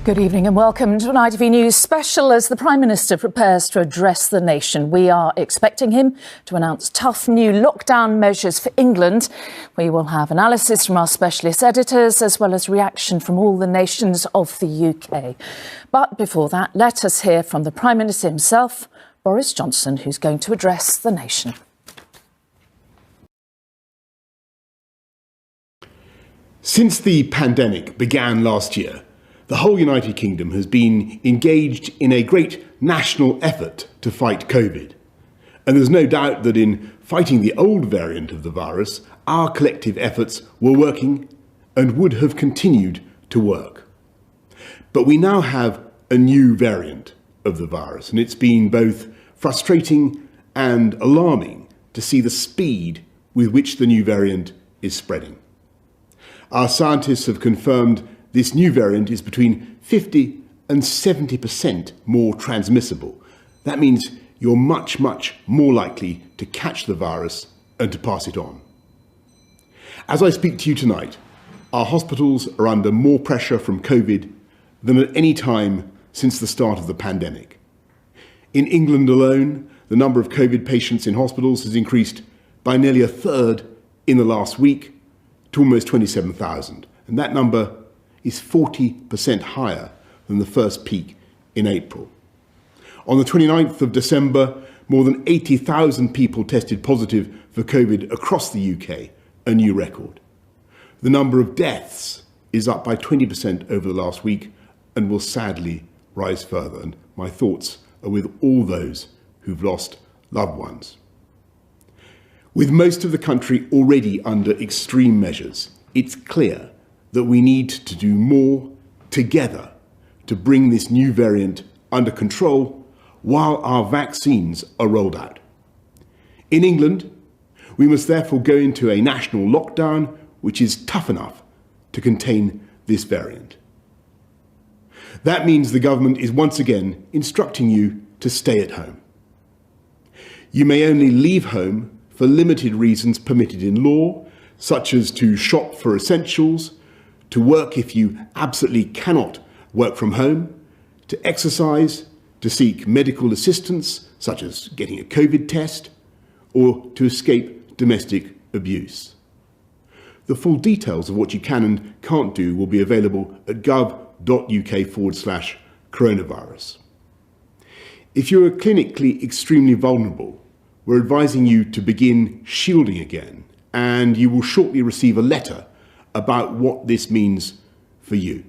Good evening and welcome to an ITV News special as the Prime Minister prepares to address the nation. We are expecting him to announce tough new lockdown measures for England. We will have analysis from our specialist editors as well as reaction from all the nations of the UK. But before that, let us hear from the Prime Minister himself, Boris Johnson, who's going to address the nation. Since the pandemic began last year, the whole United Kingdom has been engaged in a great national effort to fight COVID. And there's no doubt that in fighting the old variant of the virus, our collective efforts were working and would have continued to work. But we now have a new variant of the virus, and it's been both frustrating and alarming to see the speed with which the new variant is spreading. Our scientists have confirmed this new variant is between 50 and 70% more transmissible. That means you're much, much more likely to catch the virus and to pass it on. As I speak to you tonight, our hospitals are under more pressure from COVID than at any time since the start of the pandemic. In England alone, the number of COVID patients in hospitals has increased by nearly a third in the last week to almost 27,000. And that number is 40% higher than the first peak in April. On the 29th of December, more than 80,000 people tested positive for COVID across the UK, a new record. The number of deaths is up by 20% over the last week and will sadly rise further. And my thoughts are with all those who've lost loved ones. With most of the country already under extreme measures, it's clear that we need to do more together to bring this new variant under control while our vaccines are rolled out. In England, we must therefore go into a national lockdown which is tough enough to contain this variant. That means the government is once again instructing you to stay at home. You may only leave home for limited reasons permitted in law, such as to shop for essentials, to work if you absolutely cannot work from home, to exercise, to seek medical assistance, such as getting a COVID test, or to escape domestic abuse. The full details of what you can and can't do will be available at gov.uk/coronavirus. If you are clinically extremely vulnerable, we're advising you to begin shielding again, and you will shortly receive a letter about what this means for you.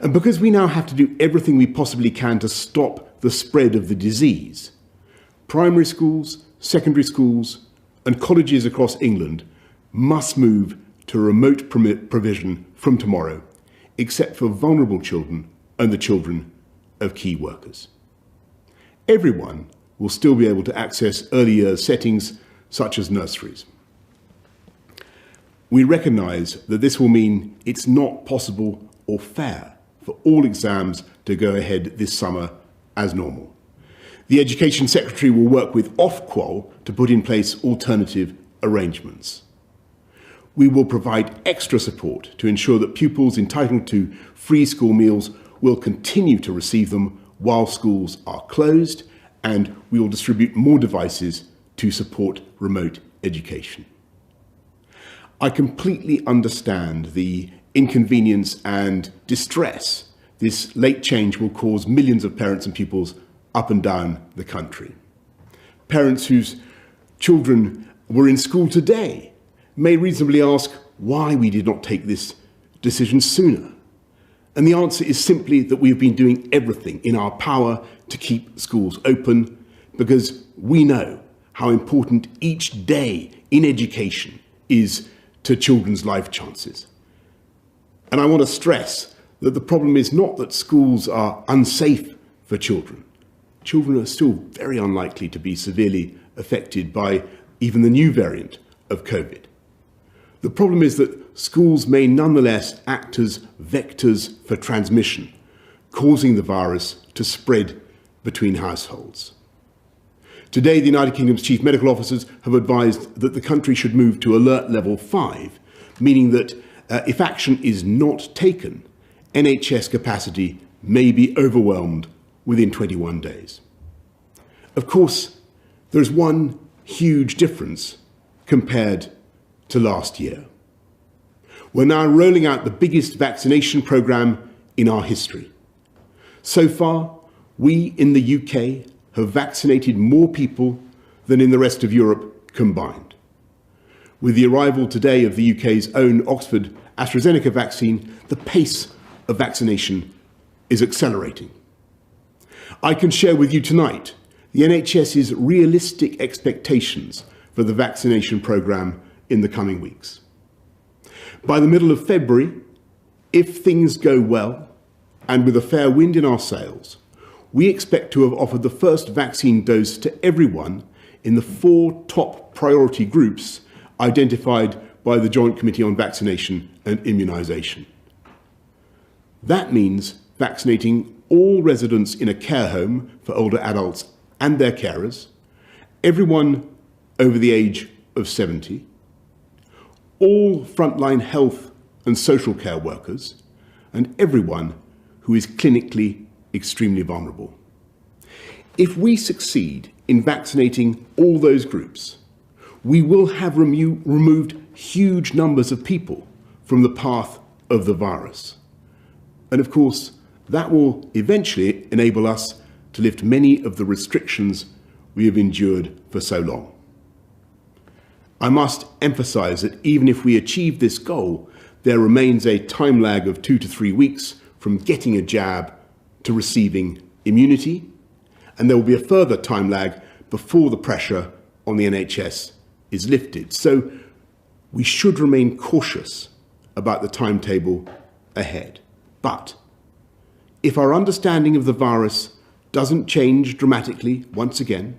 And because we now have to do everything we possibly can to stop the spread of the disease, primary schools, secondary schools, and colleges across England must move to remote provision from tomorrow, except for vulnerable children and the children of key workers. Everyone will still be able to access early years settings such as nurseries. We recognise that this will mean it's not possible or fair for all exams to go ahead this summer as normal. The Education Secretary will work with Ofqual to put in place alternative arrangements. We will provide extra support to ensure that pupils entitled to free school meals will continue to receive them while schools are closed, and we will distribute more devices to support remote education. I completely understand the inconvenience and distress this late change will cause millions of parents and pupils up and down the country. Parents whose children were in school today may reasonably ask why we did not take this decision sooner. And the answer is simply that we have been doing everything in our power to keep schools open because we know how important each day in education is to children's life chances. And I want to stress that the problem is not that schools are unsafe for children. Children are still very unlikely to be severely affected by even the new variant of COVID. The problem is that schools may nonetheless act as vectors for transmission, causing the virus to spread between households. Today, the United Kingdom's chief medical officers have advised that the country should move to alert level 5 meaning that if action is not taken, NHS capacity may be overwhelmed within 21 days. Of course, there's one huge difference compared to last year. We're now rolling out the biggest vaccination programme in our history. So far, we in the UK have vaccinated more people than in the rest of Europe combined. With the arrival today of the UK's own Oxford AstraZeneca vaccine, the pace of vaccination is accelerating. I can share with you tonight the NHS's realistic expectations for the vaccination programme in the coming weeks. By the middle of February, if things go well and with a fair wind in our sails, we expect to have offered the first vaccine dose to everyone in the 4 top priority groups identified by the Joint Committee on Vaccination and Immunisation. That means vaccinating all residents in a care home for older adults and their carers, everyone over the age of 70, all frontline health and social care workers, and everyone who is clinically extremely vulnerable. If we succeed in vaccinating all those groups, we will have removed huge numbers of people from the path of the virus. And of course, that will eventually enable us to lift many of the restrictions we have endured for so long. I must emphasise that even if we achieve this goal, there remains a time lag of 2 to 3 weeks from getting a jab to receiving immunity, and there will be a further time lag before the pressure on the NHS is lifted. So we should remain cautious about the timetable ahead. But if our understanding of the virus doesn't change dramatically once again,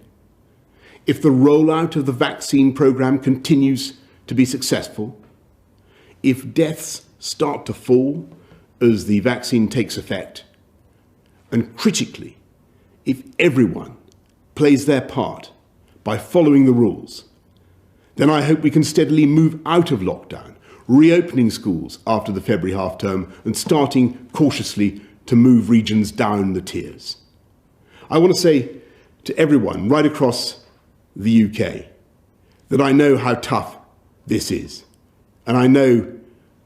if the rollout of the vaccine programme continues to be successful, if deaths start to fall as the vaccine takes effect, and critically, if everyone plays their part by following the rules, then I hope we can steadily move out of lockdown, reopening schools after the February half-term and starting cautiously to move regions down the tiers. I want to say to everyone right across the UK that I know how tough this is, and I know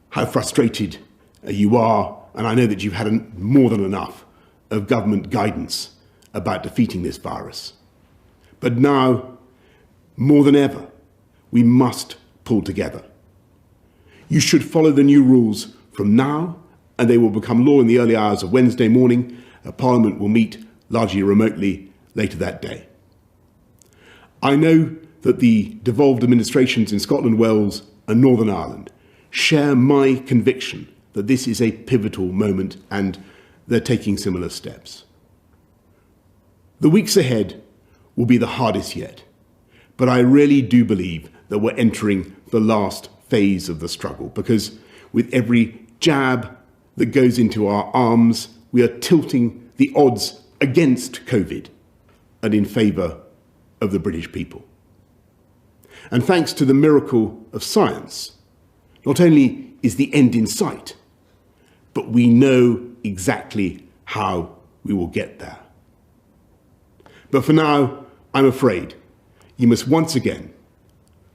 how frustrated you are, and I know that you've had more than enough of government guidance about defeating this virus. But now, more than ever, we must pull together. You should follow the new rules from now, and they will become law in the early hours of Wednesday morning. Parliament will meet largely remotely later that day. I know that the devolved administrations in Scotland, Wales and Northern Ireland share my conviction that this is a pivotal moment and they're taking similar steps. The weeks ahead will be the hardest yet, but I really do believe that we're entering the last phase of the struggle, because with every jab that goes into our arms, we are tilting the odds against COVID and in favour of the British people. And thanks to the miracle of science, not only is the end in sight, but we know exactly how we will get there. But for now, I'm afraid you must once again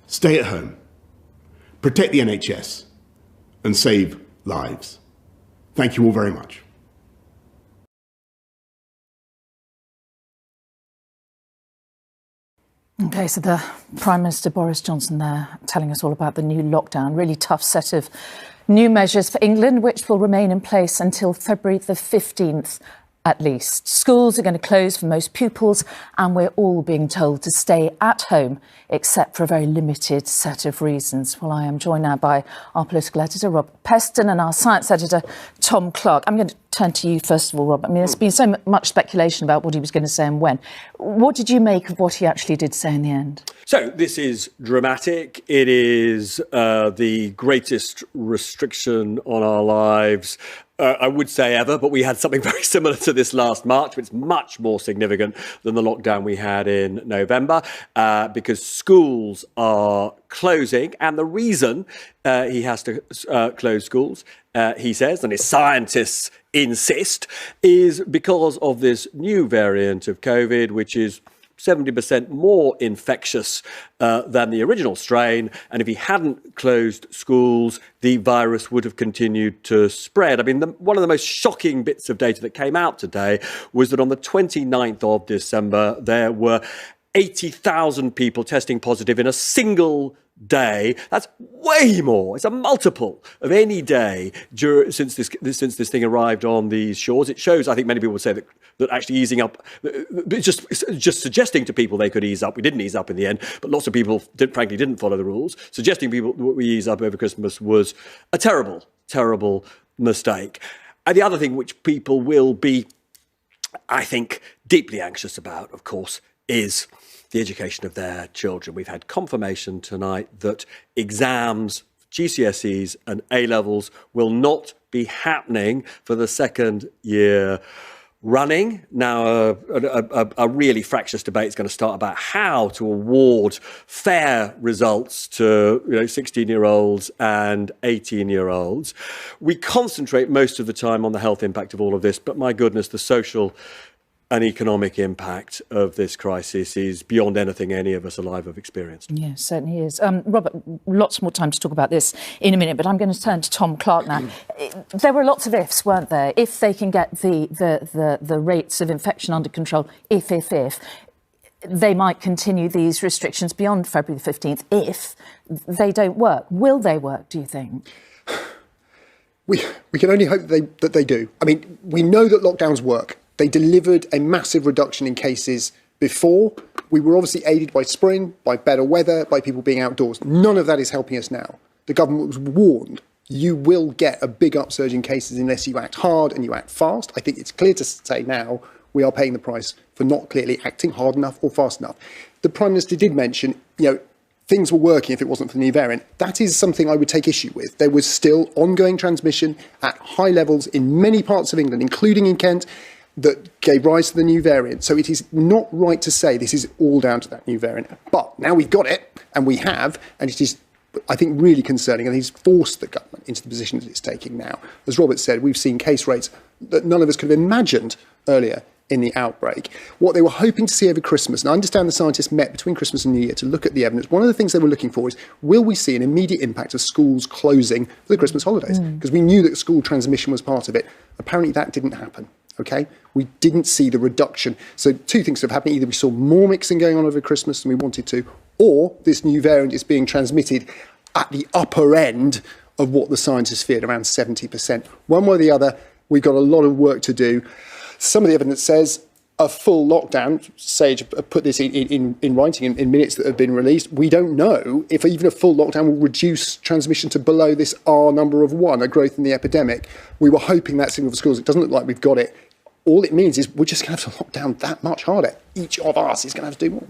stay at home, protect the NHS, and save lives. Thank you all very much. OK, so the Prime Minister Boris Johnson there telling us all about the new lockdown, really tough set of new measures for England, which will remain in place until February the 15th at least. Schools are going to close for most pupils, and we're all being told to stay at home, except for a very limited set of reasons. Well, I am joined now by our political editor, Rob Peston, and our science editor, Tom Clark. I'm going to turn to you first of all, Rob. I mean, there's been so much speculation about what he was going to say and when. What did you make of what he actually did say in the end? So this is dramatic. It is the greatest restriction on our lives I would say ever, but we had something very similar to this last March. It's much more significant than the lockdown we had in November because schools are closing. And the reason he has to close schools, he says, and his scientists insist, is because of this new variant of COVID, which is 70% more infectious than the original strain. And if he hadn't closed schools, the virus would have continued to spread. I mean, one of the most shocking bits of data that came out today was that on the 29th of December, there were 80,000 people testing positive in a single day. That's way more. It's a multiple of any day since this thing arrived on these shores. It shows, I think many people would say that actually easing up, just suggesting to people they could ease up. We didn't ease up in the end, but lots of people frankly didn't follow the rules. Suggesting people we ease up over Christmas was a terrible, terrible mistake. And the other thing which people will be, I think, deeply anxious about, of course, is the education of their children. We've had confirmation tonight that exams, GCSEs and A-levels will not be happening for the second year running. Now, a really fractious debate is going to start about how to award fair results to 16-year-olds and 18-year-olds. We concentrate most of the time on the health impact of all of this, but my goodness, the social and economic impact of this crisis is beyond anything any of us alive have experienced. Yeah, certainly is. Robert, lots more time to talk about this in a minute, but I'm going to turn to Tom Clark now. There were lots of ifs, weren't there? If they can get the rates of infection under control, if, they might continue these restrictions beyond February the 15th if they don't work. Will they work, do you think? We can only hope that they do. I mean, we know that lockdowns work. They delivered a massive reduction in cases before. We were obviously aided by spring, by better weather, by people being outdoors. None of that is helping us now. The government was warned, you will get a big upsurge in cases unless you act hard and you act fast. I think it's clear to say now we are paying the price for not clearly acting hard enough or fast enough. The Prime Minister did mention, things were working if it wasn't for the new variant. That is something I would take issue with. There was still ongoing transmission at high levels in many parts of England, including in Kent, that gave rise to the new variant. So it is not right to say this is all down to that new variant. But now we've got it, and we have, and it is, I think, really concerning, and he's forced the government into the position that it's taking now. As Robert said, we've seen case rates that none of us could have imagined earlier in the outbreak. What they were hoping to see over Christmas, and I understand the scientists met between Christmas and New Year to look at the evidence, one of the things they were looking for is, will we see an immediate impact of schools closing for the Christmas holidays? Because we knew that school transmission was part of it. Apparently that didn't happen. Okay, we didn't see the reduction. So two things have happened. Either we saw more mixing going on over Christmas than we wanted to, or this new variant is being transmitted at the upper end of what the scientists feared, around 70%. One way or the other, we've got a lot of work to do. Some of the evidence says a full lockdown, Sage put this in writing in minutes that have been released. We don't know if even a full lockdown will reduce transmission to below this R number of 1, a growth in the epidemic. We were hoping that signal for schools. It doesn't look like we've got it. All it means is we're just going to have to lock down that much harder. Each of us is going to have to do more.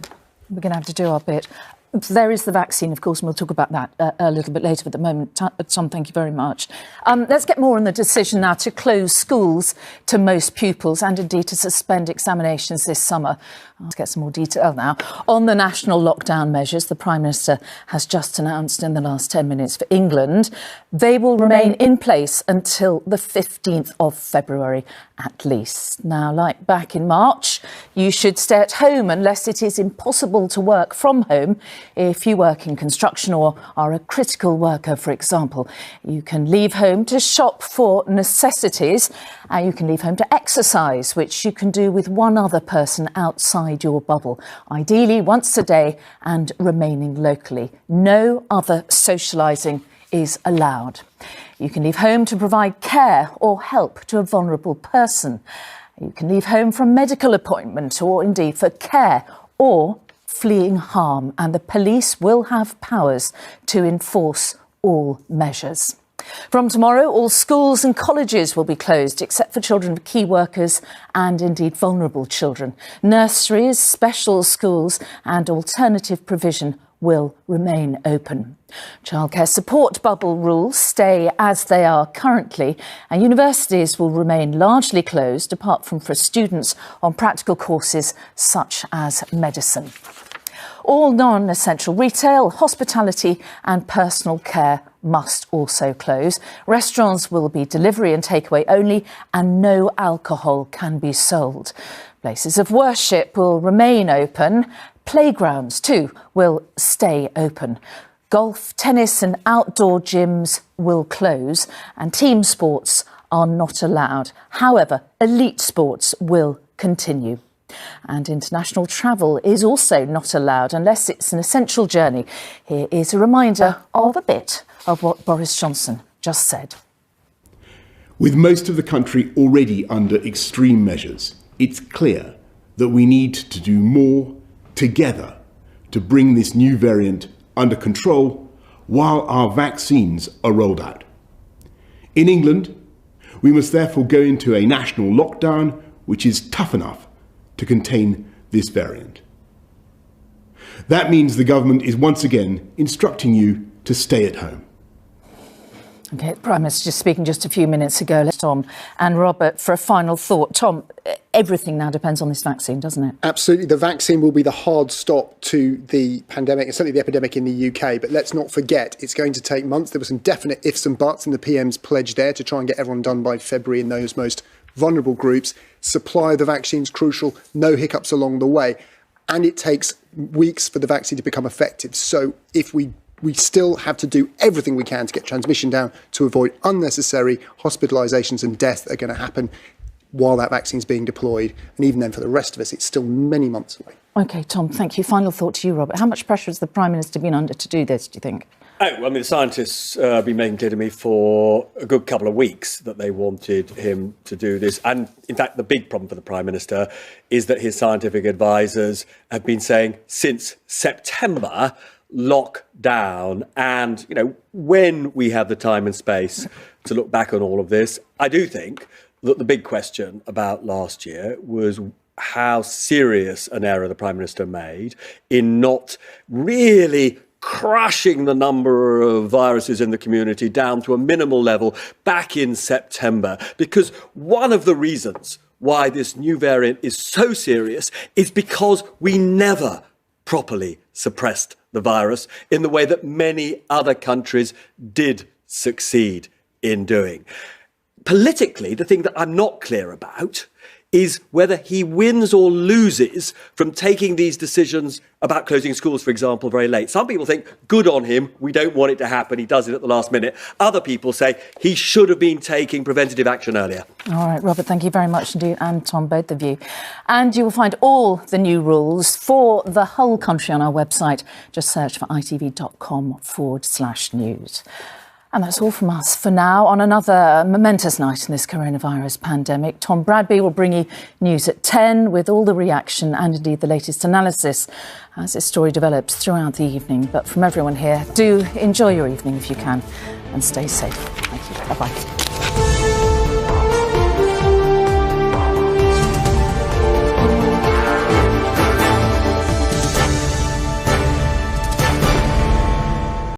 We're going to have to do our bit. There is the vaccine, of course, and we'll talk about that a little bit later. But at the moment, Tom, thank you very much. Let's get more on the decision now to close schools to most pupils and indeed to suspend examinations this summer. Let's get some more detail now. On the national lockdown measures, the Prime Minister has just announced in the last 10 minutes for England, they will remain in place until the 15th of February at least. Now, like back in March, you should stay at home unless it is impossible to work from home. If you work in construction or are a critical worker, for example, you can leave home to shop for necessities. You can leave home to exercise, which you can do with one other person outside your bubble, ideally once a day and remaining locally. No other socialising is allowed. You can leave home to provide care or help to a vulnerable person. You can leave home for a medical appointment or indeed for care or fleeing harm, and the police will have powers to enforce all measures. From tomorrow, all schools and colleges will be closed, except for children of key workers and indeed vulnerable children. Nurseries, special schools and alternative provision will remain open. Childcare support bubble rules stay as they are currently, and universities will remain largely closed apart from for students on practical courses such as medicine. All non-essential retail, hospitality and personal care must also close. Restaurants will be delivery and takeaway only, and no alcohol can be sold. Places of worship will remain open. Playgrounds too will stay open. Golf, tennis and outdoor gyms will close, and team sports are not allowed. However, elite sports will continue. And international travel is also not allowed unless it's an essential journey. Here is a reminder of a bit of what Boris Johnson just said. With most of the country already under extreme measures, it's clear that we need to do more together to bring this new variant under control while our vaccines are rolled out. In England, we must therefore go into a national lockdown which is tough enough to contain this variant. That means the government is once again instructing you to stay at home. OK, the Prime Minister just speaking just a few minutes ago. Let's Tom and Robert for a final thought. Tom, everything now depends on this vaccine, doesn't it? Absolutely. The vaccine will be the hard stop to the pandemic, and certainly the epidemic in the UK. But let's not forget, it's going to take months. There were some definite ifs and buts in the PM's pledge there to try and get everyone done by February in those most vulnerable groups. Supply of the vaccine is crucial. No hiccups along the way. And it takes weeks for the vaccine to become effective. So if we still have to do everything we can to get transmission down to avoid unnecessary hospitalisations and deaths that are going to happen while that vaccine is being deployed. And even then, for the rest of us, it's still many months away. OK, Tom, thank you. Final thought to you, Robert. How much pressure has the Prime Minister been under to do this, do you think? Oh, I mean, the scientists have been making clear to me for a good couple of weeks that they wanted him to do this. And in fact, the big problem for the Prime Minister is that his scientific advisors have been saying since September, lock down. And, you know, when we have the time and space to look back on all of this, I do think that the big question about last year was how serious an error the Prime Minister made in not really crushing the number of viruses in the community down to a minimal level back in September. Because one of the reasons why this new variant is so serious is because we never properly suppressed the virus in the way that many other countries did succeed in doing. Politically, the thing that I'm not clear about is whether he wins or loses from taking these decisions about closing schools, for example, very late. Some people think, good on him, we don't want it to happen, he does it at the last minute. Other people say he should have been taking preventative action earlier. All right, Robert, thank you very much indeed, and Tom, both of you. And you will find all the new rules for the whole country on our website. Just search for itv.com/news. And that's all from us for now on another momentous night in this coronavirus pandemic. Tom Bradby will bring you news at 10 with all the reaction and indeed the latest analysis as this story develops throughout the evening. But from everyone here, do enjoy your evening if you can and stay safe. Thank you. Bye-bye.